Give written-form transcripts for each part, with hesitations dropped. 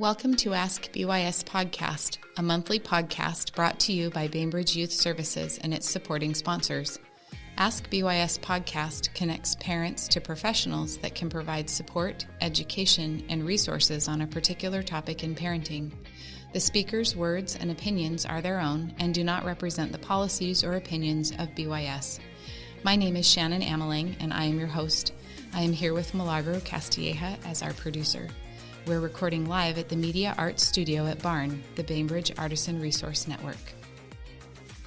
Welcome to AskBYS Podcast, a monthly podcast brought to you by Bainbridge Youth Services and its supporting sponsors. AskBYS Podcast connects parents to professionals that can provide support, education, and resources on a particular topic in parenting. The speaker's words and opinions are their own and do not represent the policies or opinions of BYS. My name is Shannon Ameling, and I am your host. I am here with Milagro Castilleja as our producer. We're recording live at the Media Arts Studio at Barn, the Bainbridge Artisan Resource Network.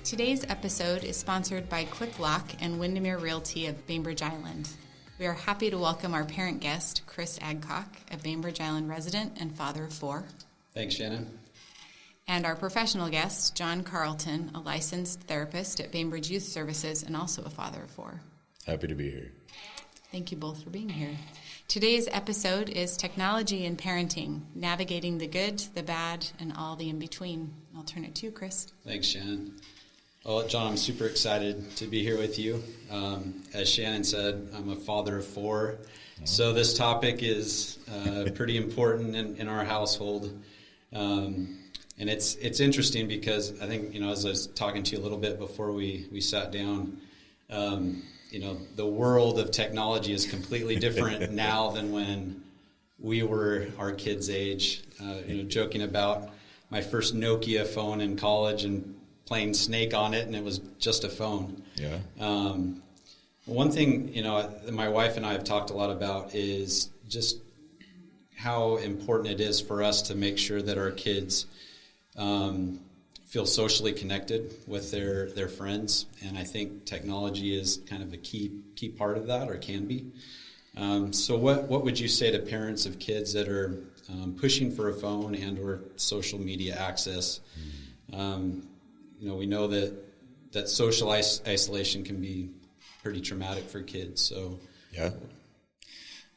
Today's episode is sponsored by Quick Lock and Windermere Realty of Bainbridge Island. We are happy to welcome our parent guest, Chris Adcock, a Bainbridge Island resident and father of four. Thanks, Shannon. And our professional guest, John Carleton, a licensed therapist at Bainbridge Youth Services and also a father of four. Happy to be here. Thank you both for being here. Today's episode is Technology and Parenting, Navigating the Good, the Bad, and all the in-between. I'll turn it to you, Chris. Thanks, Shannon. Well, John, I'm super excited to be here with you. As Shannon said, I'm a father of four, so this topic is pretty important in our household. And it's interesting because I think, as I was talking to you a little bit before we sat down, the world of technology is completely different now than when we were our kids' age. Joking about my first Nokia phone in college and playing Snake on it, and it was just a phone. Yeah. One thing, my wife and I have talked a lot about is just how important it is for us to make sure that our kids feel socially connected with their friends, and I think technology is kind of a key part of that, or can be. So what would you say to parents of kids that are pushing for a phone and or social media access? We know that social isolation can be pretty traumatic for kids. So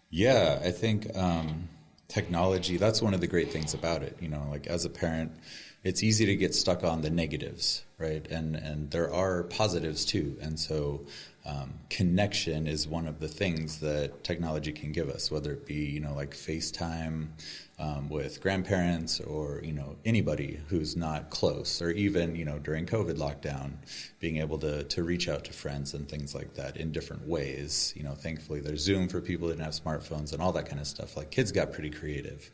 yeah, I think technology, that's one of the great things about it. As a parent, it's easy to get stuck on the negatives, right? And there are positives too. And so connection is one of the things that technology can give us, whether it be, like FaceTime with grandparents or, anybody who's not close, or even, during COVID lockdown, being able to reach out to friends and things like that in different ways. Thankfully there's Zoom for people that didn't have smartphones and all that kind of stuff. Like, kids got pretty creative.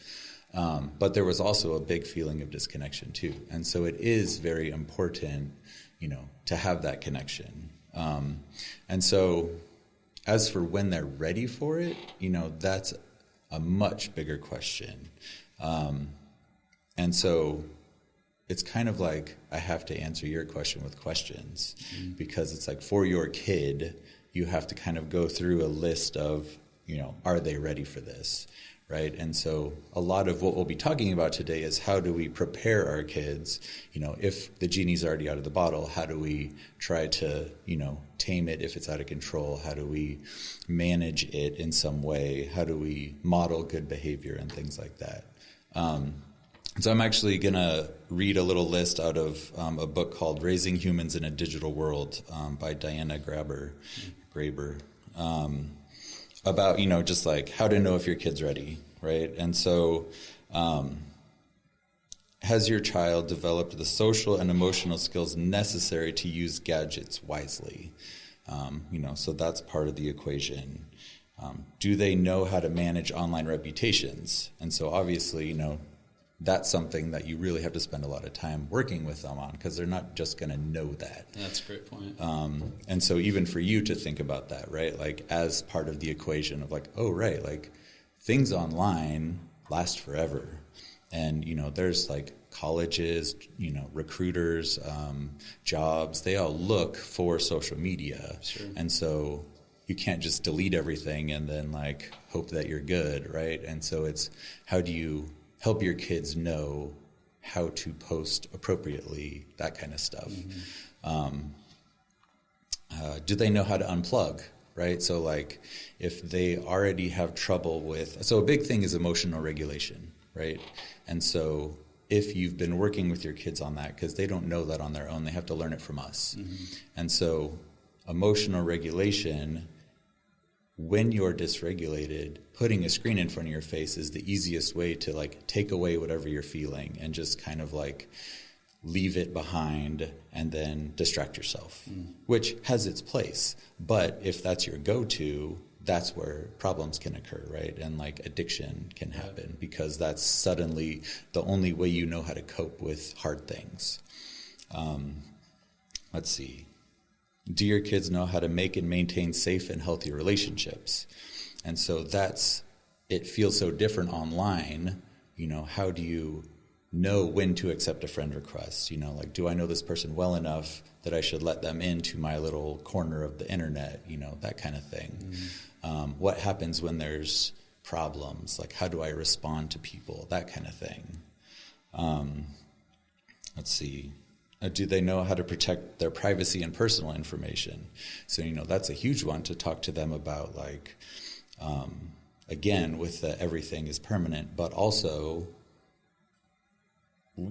But there was also a big feeling of disconnection too. And so it is very important, to have that connection. And so as for when they're ready for it, that's a much bigger question. And so it's kind of like I have to answer your question with questions, because it's like, for your kid, you have to kind of go through a list of, are they ready for this? Right. And so a lot of what we'll be talking about today is how do we prepare our kids, if the genie's already out of the bottle, how do we try to, tame it if it's out of control? How do we manage it in some way? How do we model good behavior and things like that? So I'm actually going to read a little list out of a book called Raising Humans in a Digital World by Diana Graber. About, just like how to know if your kid's ready, right? And so has your child developed the social and emotional skills necessary to use gadgets wisely? So that's part of the equation. Do they know how to manage online reputations? And so obviously, that's something that you really have to spend a lot of time working with them on, because they're not just going to know that. That's a great point. And so even for you to think about that, right, like as part of the equation of like, oh, right, like things online last forever. And, there's like colleges, recruiters, jobs, they all look for social media. Sure. And so you can't just delete everything and then like hope that you're good, right? And so it's, how do you help your kids know how to post appropriately, that kind of stuff. Do they know how to unplug, right? So like if they already have trouble with, so a big thing is emotional regulation, right? And so if you've been working with your kids on that, because they don't know that on their own, they have to learn it from us. And so emotional regulation when you're dysregulated, putting a screen in front of your face is the easiest way to like take away whatever you're feeling and just kind of like leave it behind and then distract yourself, which has its place. But if that's your go-to, that's where problems can occur, right? And like addiction can happen because that's suddenly the only way you know how to cope with hard things. Let's see. Do your kids know how to make and maintain safe and healthy relationships? And so it feels so different online. You know, how do you know when to accept a friend request? You know, like, do I know this person well enough that I should let them into my little corner of the internet? You know, that kind of thing. What happens when there's problems? Like, how do I respond to people? That kind of thing. Let's see. Do they know how to protect their privacy and personal information? So, you know, that's a huge one to talk to them about, like, again, with the everything is permanent, but also,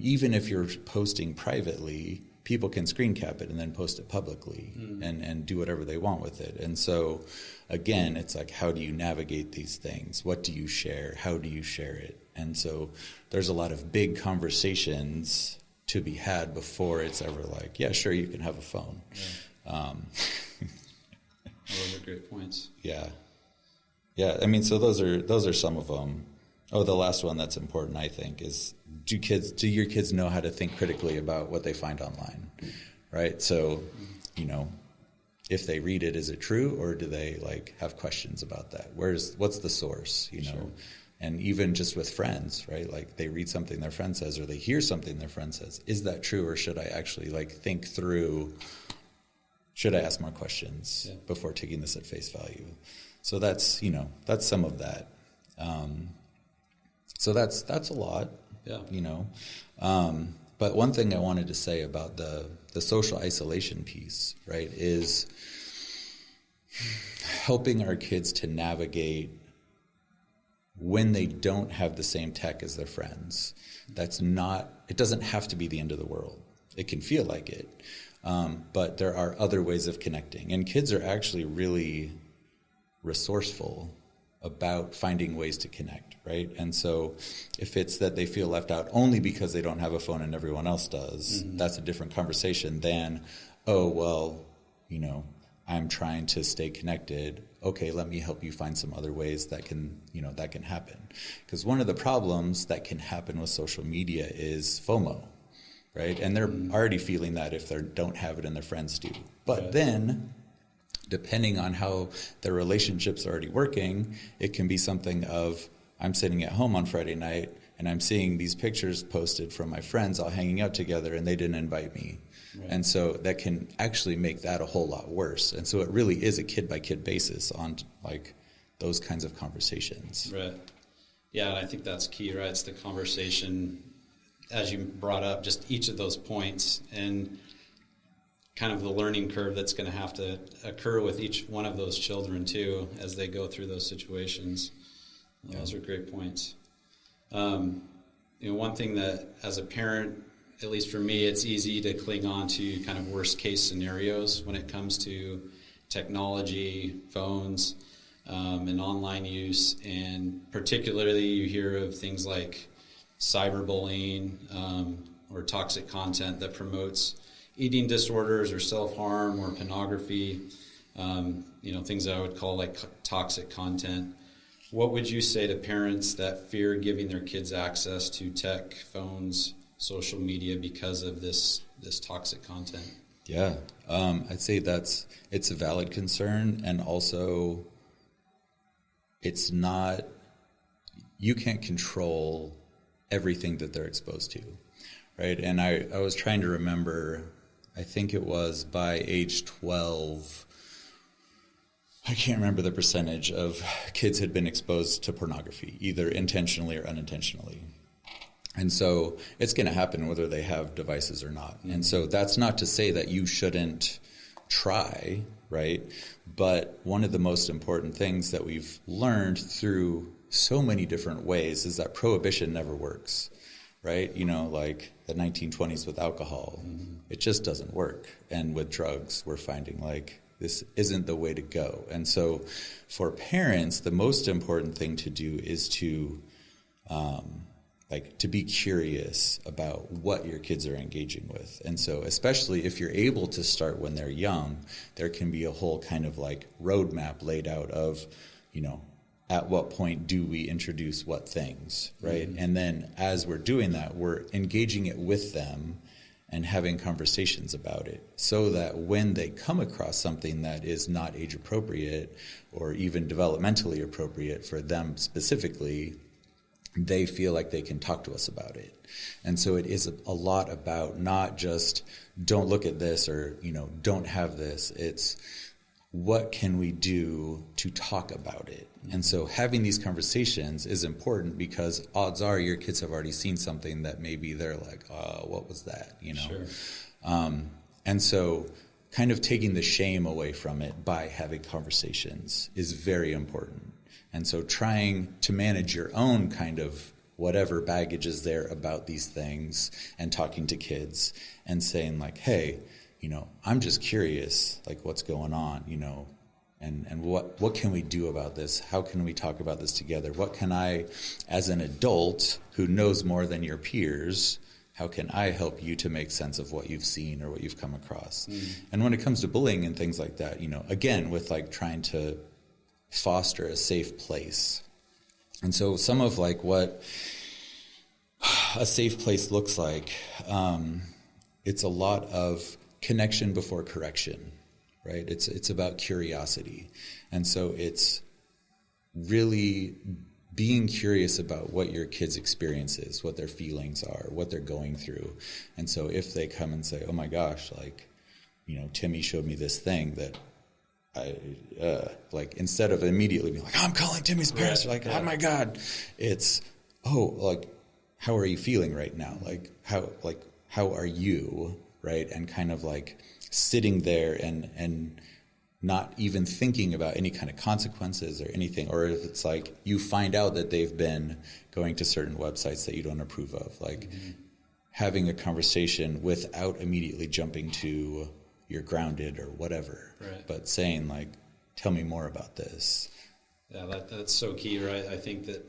even if you're posting privately, people can screen cap it and then post it publicly and do whatever they want with it. And so, again, it's like, how do you navigate these things? What do you share? How do you share it? And so there's a lot of big conversations to be had before it's ever like, yeah, sure, you can have a phone. Yeah. Those are great points. Yeah. I mean, so those are some of them. Oh, the last one that's important, I think, is do your kids know how to think critically about what they find online, right? So, you know, if they read it, is it true, or do they like have questions about that? What's the source, you know? Sure. And even just with friends, right? Like they read something their friend says or they hear something their friend says. Is that true, or should I actually like think through, should I ask more questions before taking this at face value? So that's some of that. So that's a lot, you know. But one thing I wanted to say about the social isolation piece, right, is helping our kids to navigate when they don't have the same tech as their friends. It doesn't have to be the end of the world. It can feel like it. But there are other ways of connecting. And kids are actually really resourceful about finding ways to connect, right? And so if it's that they feel left out only because they don't have a phone and everyone else does, that's a different conversation than, oh, well, you know, I'm trying to stay connected. Okay, let me help you find some other ways that can happen. Because one of the problems that can happen with social media is FOMO, right? And they're already feeling that if they don't have it and their friends do. But then, depending on how their relationship's already working, it can be something of, I'm sitting at home on Friday night and I'm seeing these pictures posted from my friends all hanging out together and they didn't invite me. Right. And so that can actually make that a whole lot worse. And so it really is a kid-by-kid basis on like those kinds of conversations. Right. Yeah, and I think that's key, right? It's the conversation, as you brought up, just each of those points and kind of the learning curve that's going to have to occur with each one of those children too as they go through those situations. Those are great points. One thing that as a parent, at least for me, it's easy to cling on to kind of worst case scenarios when it comes to technology, phones, and online use. And particularly you hear of things like cyberbullying or toxic content that promotes eating disorders or self-harm or pornography, things that I would call like toxic content. What would you say to parents that fear giving their kids access to tech, phones, social media because of this toxic content? Yeah, I'd say it's a valid concern, and also you can't control everything that they're exposed to, right? And I was trying to remember, I think it was by age 12, I can't remember the percentage of kids had been exposed to pornography, either intentionally or unintentionally. And so it's going to happen whether they have devices or not. Mm-hmm. And so that's not to say that you shouldn't try, right? But one of the most important things that we've learned through so many different ways is that prohibition never works, right? Like the 1920s with alcohol, it just doesn't work. And with drugs, we're finding like this isn't the way to go. And so for parents, the most important thing to do is to to be curious about what your kids are engaging with. And so especially if you're able to start when they're young, there can be a whole kind of like roadmap laid out of, at what point do we introduce what things, right? Mm-hmm. And then as we're doing that, we're engaging it with them and having conversations about it so that when they come across something that is not age appropriate or even developmentally appropriate for them specifically, they feel like they can talk to us about it. And so it is a lot about not just don't look at this or, don't have this. It's what can we do to talk about it? And so having these conversations is important because odds are your kids have already seen something that maybe they're like, what was that? Sure. And so kind of taking the shame away from it by having conversations is very important. And so trying to manage your own kind of whatever baggage is there about these things and talking to kids and saying like, hey, I'm just curious, like what's going on, and what can we do about this? How can we talk about this together? What can I, as an adult who knows more than your peers, how can I help you to make sense of what you've seen or what you've come across? And when it comes to bullying and things like that, again, with like trying to foster a safe place. And so some of like what a safe place looks like, it's a lot of connection before correction, right? It's about curiosity. And so it's really being curious about what your kids' experience is, what their feelings are, what they're going through. And so if they come and say, oh my gosh, like, Timmy showed me this thing that instead of immediately being like, I'm calling Timmy's parents, oh my God, it's, how are you feeling right now? How are you, right? And kind of like sitting there and not even thinking about any kind of consequences or anything. Or if it's like you find out that they've been going to certain websites that you don't approve of, having a conversation without immediately jumping to you're grounded or whatever, right. But saying like, tell me more about this. Yeah, that's so key, right? I think that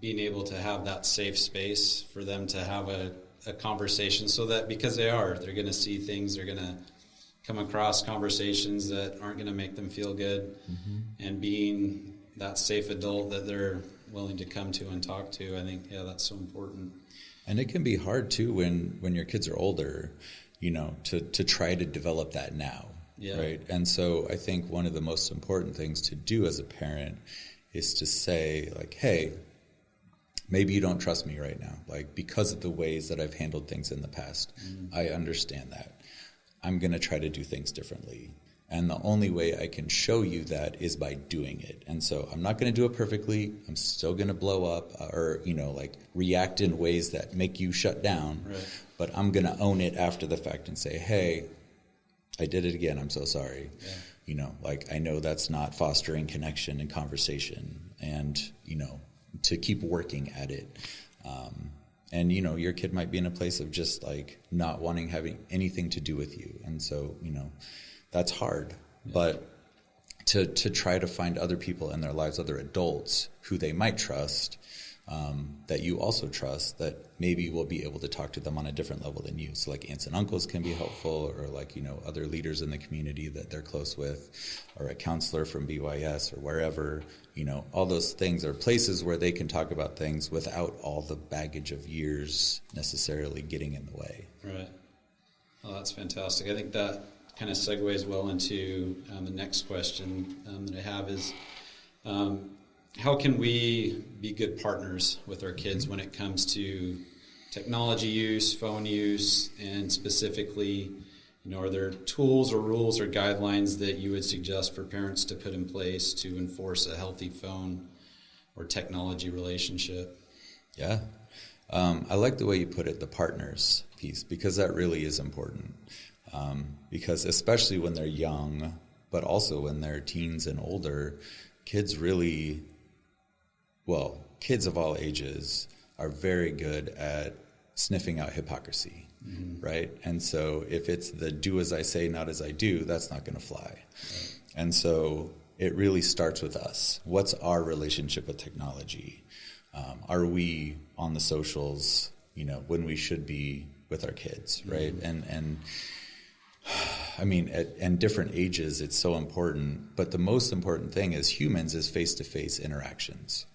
being able to have that safe space for them to have a conversation so that because they're going to see things, they're going to come across conversations that aren't going to make them feel good. Mm-hmm. And being that safe adult that they're willing to come to and talk to, I think, that's so important. And it can be hard too when your kids are older, to try to develop that now, right? And so I think one of the most important things to do as a parent is to say like, hey, maybe you don't trust me right now, like because of the ways that I've handled things in the past. I understand that. I'm going to try to do things differently. And the only way I can show you that is by doing it. And so I'm not going to do it perfectly. I'm still going to blow up or, react in ways that make you shut down. Right. But I'm going to own it after the fact and say, hey, I did it again. I'm so sorry. Yeah. I know that's not fostering connection and conversation and, to keep working at it. And, your kid might be in a place of just like not having anything to do with you. And so, that's hard. Yeah. But to try to find other people in their lives, other adults who they might trust, that you also trust, that maybe will be able to talk to them on a different level than you. So like aunts and uncles can be helpful, or like, other leaders in the community that they're close with, or a counselor from BYS or wherever, all those things are places where they can talk about things without all the baggage of years necessarily getting in the way. Right. Well, that's fantastic. I think that kind of segues well into the next question that I have is, how can we be good partners with our kids when it comes to technology use, phone use, and specifically, are there tools or rules or guidelines that you would suggest for parents to put in place to enforce a healthy phone or technology relationship? Yeah. I like the way you put it, the partners piece, because that really is important. Because especially when they're young, but also when they're teens and older, kids of all ages are very good at sniffing out hypocrisy, right? And so if it's the do as I say, not as I do, that's not going to fly. Right. And so it really starts with us. What's our relationship with technology? Are we on the socials, when we should be with our kids, right? And I mean, at different ages, it's so important. But the most important thing as humans is face-to-face interactions.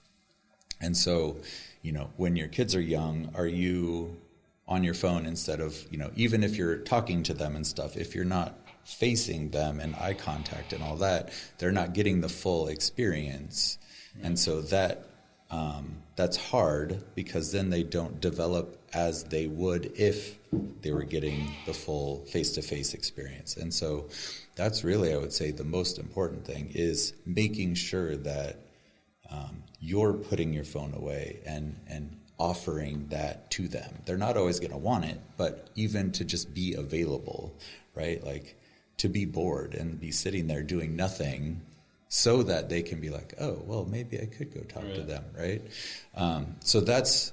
And so, when your kids are young, are you on your phone instead of, even if you're talking to them and stuff, if you're not facing them and eye contact and all that, they're not getting the full experience. Right. And so that's hard, because then they don't develop as they would if they were getting the full face-to-face experience. And so that's really, I would say, the most important thing is making sure that you're putting your phone away and offering that to them. They're not always going to want it, but even to just be available, right? Like to be bored and be sitting there doing nothing, so that they can be like, oh, well, maybe I could go talk to them, right? So that's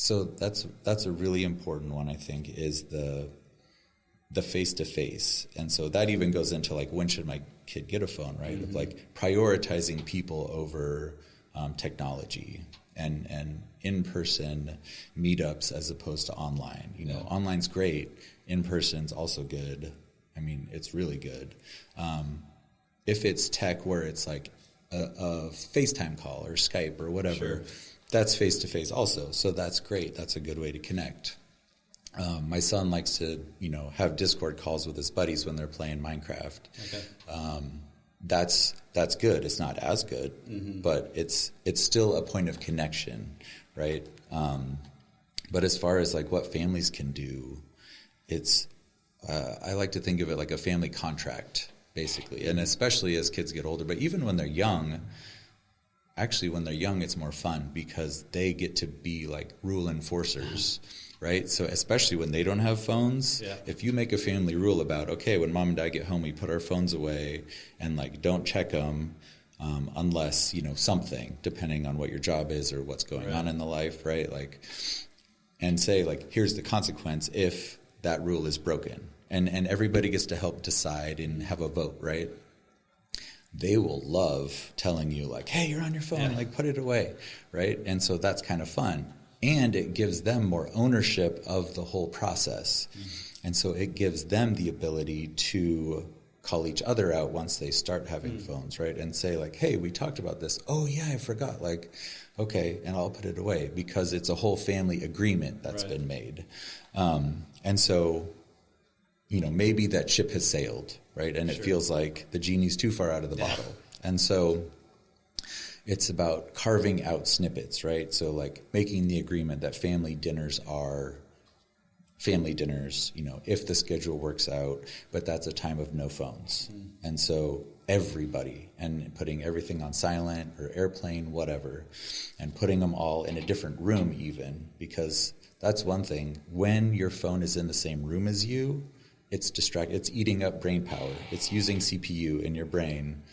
a really important one, I think, is the face-to-face. And so that even goes into like, when should my kid get a phone, right? Of like prioritizing people over technology and in-person meetups as opposed to online. Online's great. In-person's also good. I mean, it's really good. If it's tech where it's like a FaceTime call or Skype or whatever, that's face-to-face also. So that's great. That's a good way to connect. My son likes to, have Discord calls with his buddies when they're playing Minecraft. Okay. That's good. It's not as good, but it's still a point of connection, right? But as far as like what families can do, it's I like to think of it like a family contract, basically, and especially as kids get older. But even when they're young, it's more fun because they get to be like rule enforcers, right? So especially when they don't have phones, if you make a family rule about, okay, when mom and dad get home, we put our phones away and like don't check them unless, something, depending on what your job is or what's going on in the life, right? Like, and say like, here's the consequence if that rule is broken. And everybody gets to help decide and have a vote, right? They will love telling you like, hey, you're on your phone, like put it away, right? And so that's kind of fun. And it gives them more ownership of the whole process. And so it gives them the ability to call each other out once they start having phones, right? And say like, hey, we talked about this. Oh yeah, I forgot. Like, okay, and I'll put it away because it's a whole family agreement that's been made. And so, maybe that ship has sailed, right? And it feels like the genie's too far out of the bottle. And so it's about carving out snippets, right? So like making the agreement that family dinners are family dinners, if the schedule works out, but that's a time of no phones. And so everybody, and putting everything on silent or airplane, whatever, and putting them all in a different room even, because that's one thing. When your phone is in the same room as you, it's eating up brain power. It's using CPU in your brain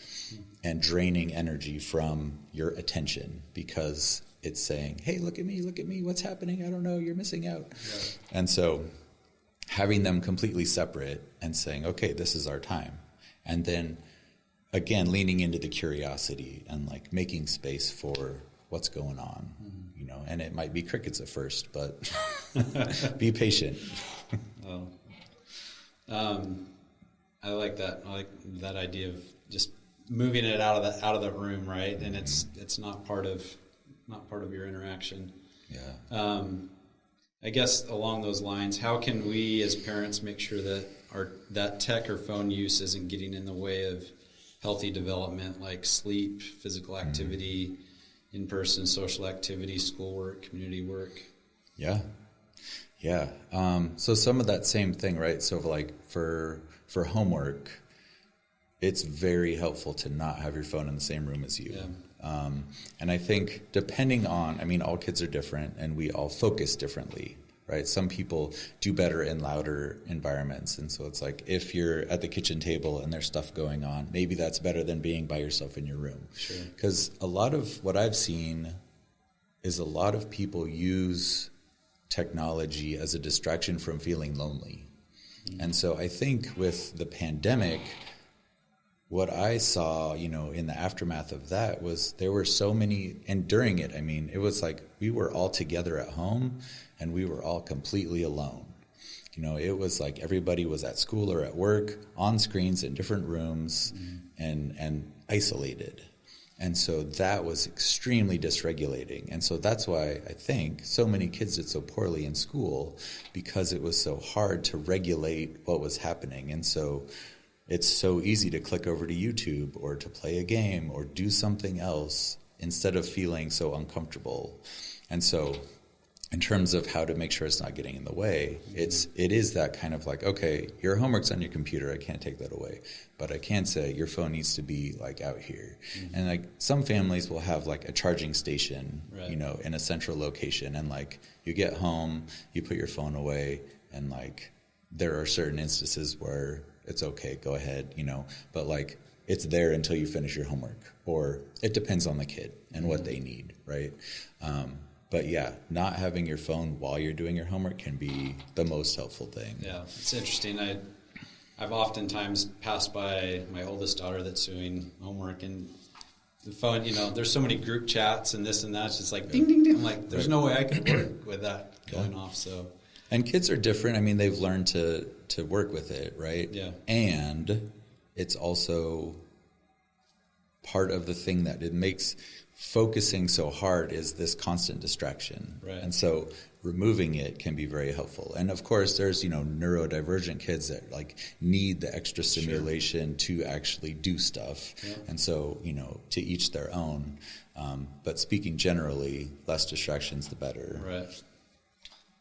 and draining energy from your attention because it's saying, hey, look at me, what's happening? I don't know, you're missing out. Right. And so having them completely separate and saying, okay, this is our time. And then, again, leaning into the curiosity and like making space for what's going on, and it might be crickets at first, but be patient. I like that. I like that idea of just moving it out of the room, right? And it's not part of your interaction. Yeah. I guess along those lines, how can we as parents make sure that that tech or phone use isn't getting in the way of healthy development, like sleep, physical activity, in-person social activity, schoolwork, community work? Yeah. So some of that same thing, right? So like for homework, it's very helpful to not have your phone in the same room as you. Yeah. And I think depending on, all kids are different and we all focus differently, right? Some people do better in louder environments. And so it's like if you're at the kitchen table and there's stuff going on, maybe that's better than being by yourself in your room. Sure. Because a lot of what I've seen is a lot of people use technology as a distraction from feeling lonely. And so I think with the pandemic, what I saw, in the aftermath of that was there were so many, and during it, it was like we were all together at home and we were all completely alone. It was like everybody was at school or at work, on screens in different rooms, and isolated. And so that was extremely dysregulating. And so that's why I think so many kids did so poorly in school, because it was so hard to regulate what was happening. And so it's so easy to click over to YouTube or to play a game or do something else instead of feeling so uncomfortable. And so in terms of how to make sure it's not getting in the way, it is that kind of like, okay, your homework's on your computer, I can't take that away. But I can say your phone needs to be like out here. And like some families will have like a charging station, right, in a central location. And like you get home, you put your phone away, and like there are certain instances where it's okay, go ahead, but like it's there until you finish your homework, or it depends on the kid and what they need, right? But yeah, not having your phone while you're doing your homework can be the most helpful thing. Yeah, it's interesting. I've oftentimes passed by my oldest daughter that's doing homework, and the phone, there's so many group chats and this and that. It's just like ding, ding, ding. I'm like, there's no way I could work with that going off. So, and kids are different. They've learned to work with it, right? Yeah. And it's also part of the thing that it makes focusing so hard is this constant distraction. Right. And so removing it can be very helpful. And of course there's, neurodivergent kids that like need the extra stimulation to actually do stuff. Yeah. And so, to each their own. But speaking generally, less distractions, the better. Right.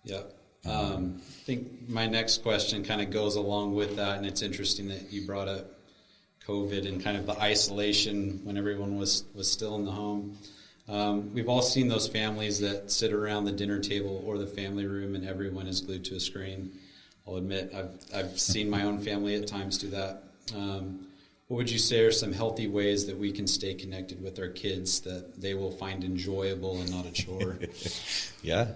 Yeah. I think my next question kind of goes along with that, and it's interesting that you brought up COVID and kind of the isolation when everyone was still in the home. We've all seen those families that sit around the dinner table or the family room and everyone is glued to a screen. I'll admit I've seen my own family at times do that. What would you say are some healthy ways that we can stay connected with our kids that they will find enjoyable and not a chore? Yeah.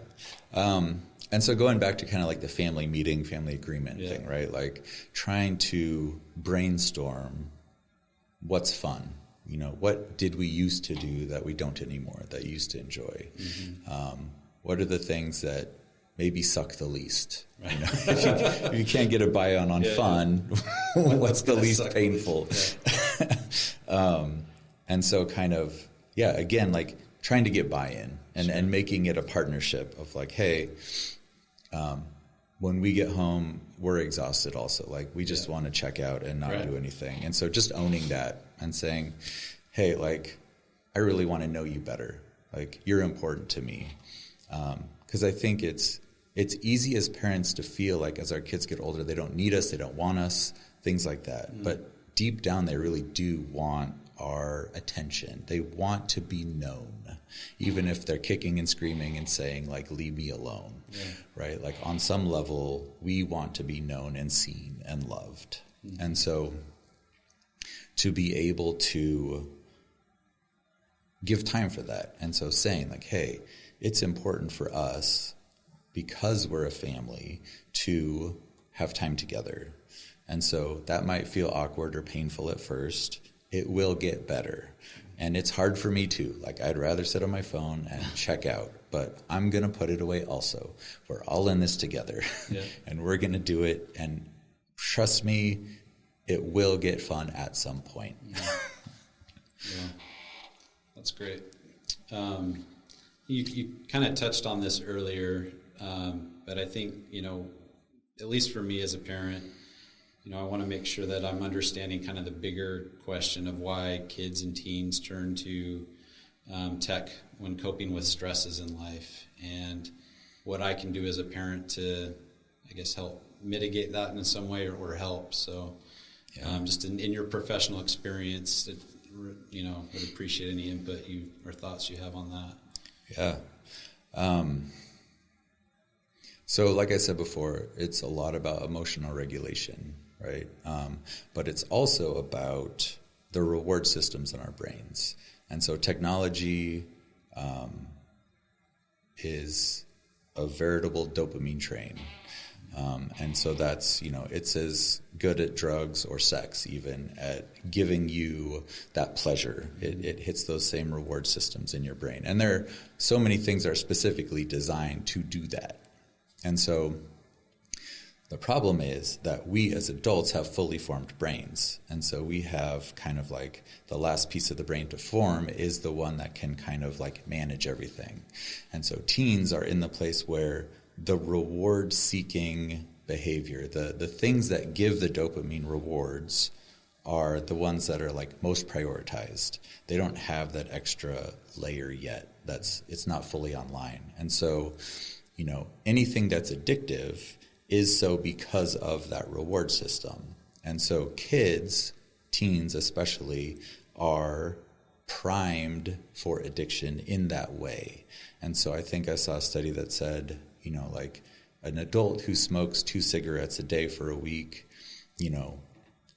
And so going back to kind of like the family meeting, family agreement thing, right? Like trying to brainstorm what's fun. What did we used to do that we don't anymore, that you used to enjoy? What are the things that maybe suck the least? Right. If you can't get a buy-in on fun, what's the least painful? Yeah. And so kind of, again, like trying to get buy-in and making it a partnership of like, hey, when we get home, we're exhausted also. Like we just want to check out and not do anything. And so just owning that and saying, hey, like, I really want to know you better. Like you're important to me. 'Cause I think it's easy as parents to feel like as our kids get older, they don't need us, they don't want us, things like that. But deep down, they really do want our attention. They want to be known, even if they're kicking and screaming and saying like, leave me alone, right? Like on some level, we want to be known and seen and loved. And so to be able to give time for that. And so saying like, hey, it's important for us because we're a family to have time together. And so that might feel awkward or painful at first. It will get better. And it's hard for me too. Like I'd rather sit on my phone and check out, but I'm going to put it away also. We're all in this together and we're going to do it. And trust me, it will get fun at some point. Yeah, that's great. You kind of touched on this earlier, but I think, at least for me as a parent, I want to make sure that I'm understanding kind of the bigger question of why kids and teens turn to tech when coping with stresses in life, and what I can do as a parent to, I guess, help mitigate that in some way or help. So just in your professional experience, would appreciate any input or thoughts you have on that. Yeah. So like I said before, it's a lot about emotional regulation, right? But it's also about the reward systems in our brains. And so technology is a veritable dopamine train. And so that's, it's as good at drugs or sex even at giving you that pleasure. It hits those same reward systems in your brain. And there are so many things that are specifically designed to do that. And so the problem is that we as adults have fully formed brains. And so we have kind of like the last piece of the brain to form is the one that can kind of like manage everything. And so teens are in the place where the reward-seeking behavior, the things that give the dopamine rewards are the ones that are like most prioritized. They don't have that extra layer yet. It's not fully online. And so, anything that's addictive is so because of that reward system. And so teens especially, are primed for addiction in that way. And so I think I saw a study that said, like an adult who smokes 2 cigarettes a day for a week,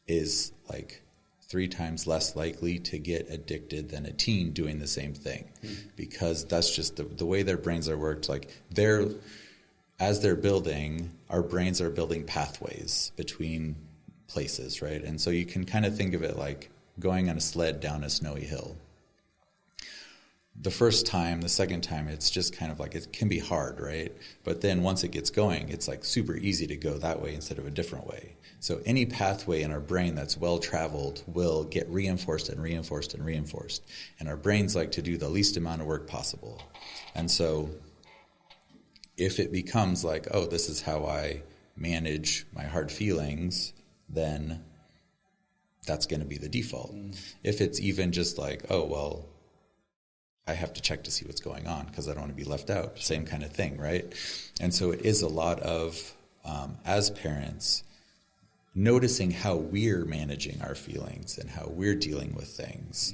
is like 3 times less likely to get addicted than a teen doing the same thing. Because that's just the way their brains are worked. Like as they're building, our brains are building pathways between places, right? And so you can kind of think of it like going on a sled down a snowy hill. The first time, the second time, it's just kind of like, it can be hard, right? But then once it gets going, it's like super easy to go that way instead of a different way. So any pathway in our brain that's well-traveled will get reinforced and reinforced and reinforced. And our brains like to do the least amount of work possible. And so if it becomes like, oh, this is how I manage my hard feelings, then that's going to be the default. If it's even just like, oh, well, I have to check to see what's going on because I don't want to be left out. Same kind of thing, right? And so it is a lot of, as parents, noticing how we're managing our feelings and how we're dealing with things.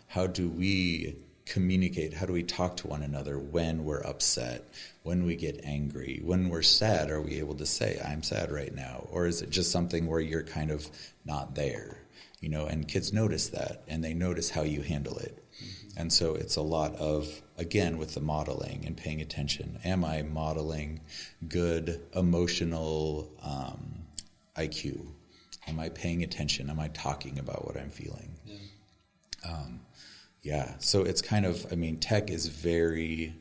How do we communicate? How do we talk to one another when we're upset, when we get angry, when we're sad? Are we able to say, I'm sad right now? Or is it just something where you're kind of not there? And kids notice that, and they notice how you handle it. And so it's a lot of, again, with the modeling and paying attention. Am I modeling good emotional IQ? Am I paying attention? Am I talking about what I'm feeling? So it's kind of, tech is very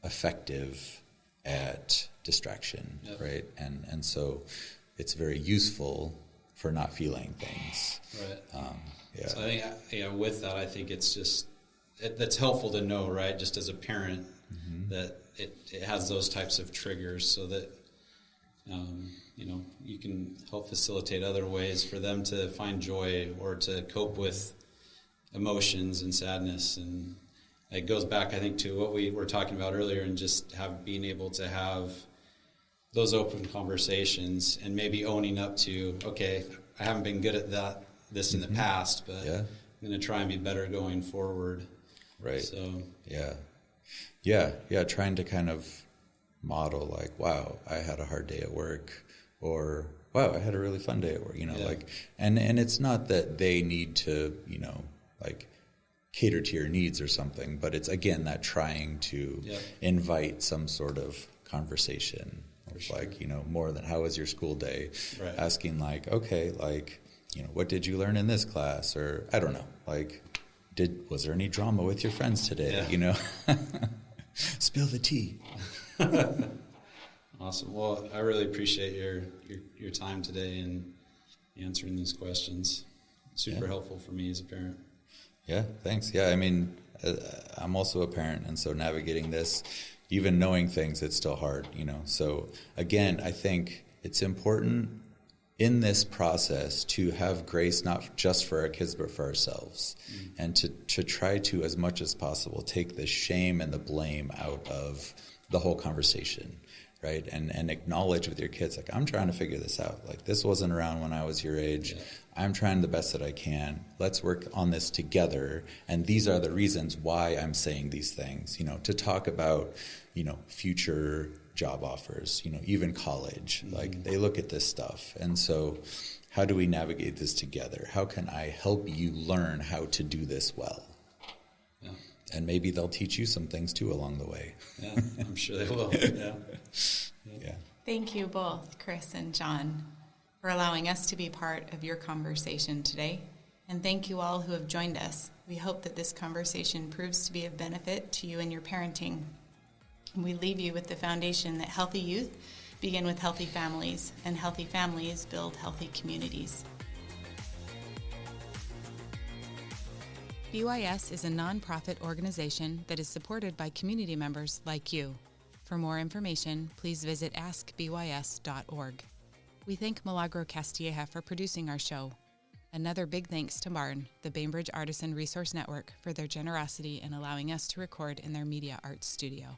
effective at distraction, right? And so it's very useful for not feeling things. Right. So I think, with that, I think it's just, that's helpful to know, right, just as a parent, that it has those types of triggers so that, you can help facilitate other ways for them to find joy or to cope with emotions and sadness. And it goes back, I think, to what we were talking about earlier, and just being able to have those open conversations and maybe owning up to, okay, I haven't been good at this in the past, but I'm going to try and be better going forward. Right. So trying to kind of model like, wow, I had a hard day at work, or wow, I had a really fun day at work, and it's not that they need to, cater to your needs or something, but it's, again, that trying to invite some sort of conversation. More than how was your school day? Right. Asking like, okay, what did you learn in this class? Or I don't know, was there any drama with your friends today? Spill the tea. Awesome. Well, I really appreciate your time today and answering these questions. Super helpful for me as a parent. Yeah, thanks. Yeah, I'm also a parent, and so navigating this, even knowing things, it's still hard, So again, I think it's important in this process to have grace, not just for our kids, but for ourselves. And to try to, as much as possible, take the shame and the blame out of the whole conversation, right? And acknowledge with your kids, I'm trying to figure this out. This wasn't around when I was your age. Yeah. I'm trying the best that I can. Let's work on this together. And these are the reasons why I'm saying these things, to talk about, future job offers, even college. They look at this stuff. And so how do we navigate this together? How can I help you learn how to do this well? And maybe they'll teach you some things too along the way. Yeah, I'm sure they will. Yeah. Yeah. Thank you both, Chris and John, for allowing us to be part of your conversation today. And thank you all who have joined us. We hope that this conversation proves to be of benefit to you and your parenting. And we leave you with the foundation that healthy youth begin with healthy families, and healthy families build healthy communities. BYS is a nonprofit organization that is supported by community members like you. For more information, please visit AskBYS.org. We thank Milagro Castilleja for producing our show. Another big thanks to Barn, the Bainbridge Artisan Resource Network, for their generosity in allowing us to record in their media arts studio.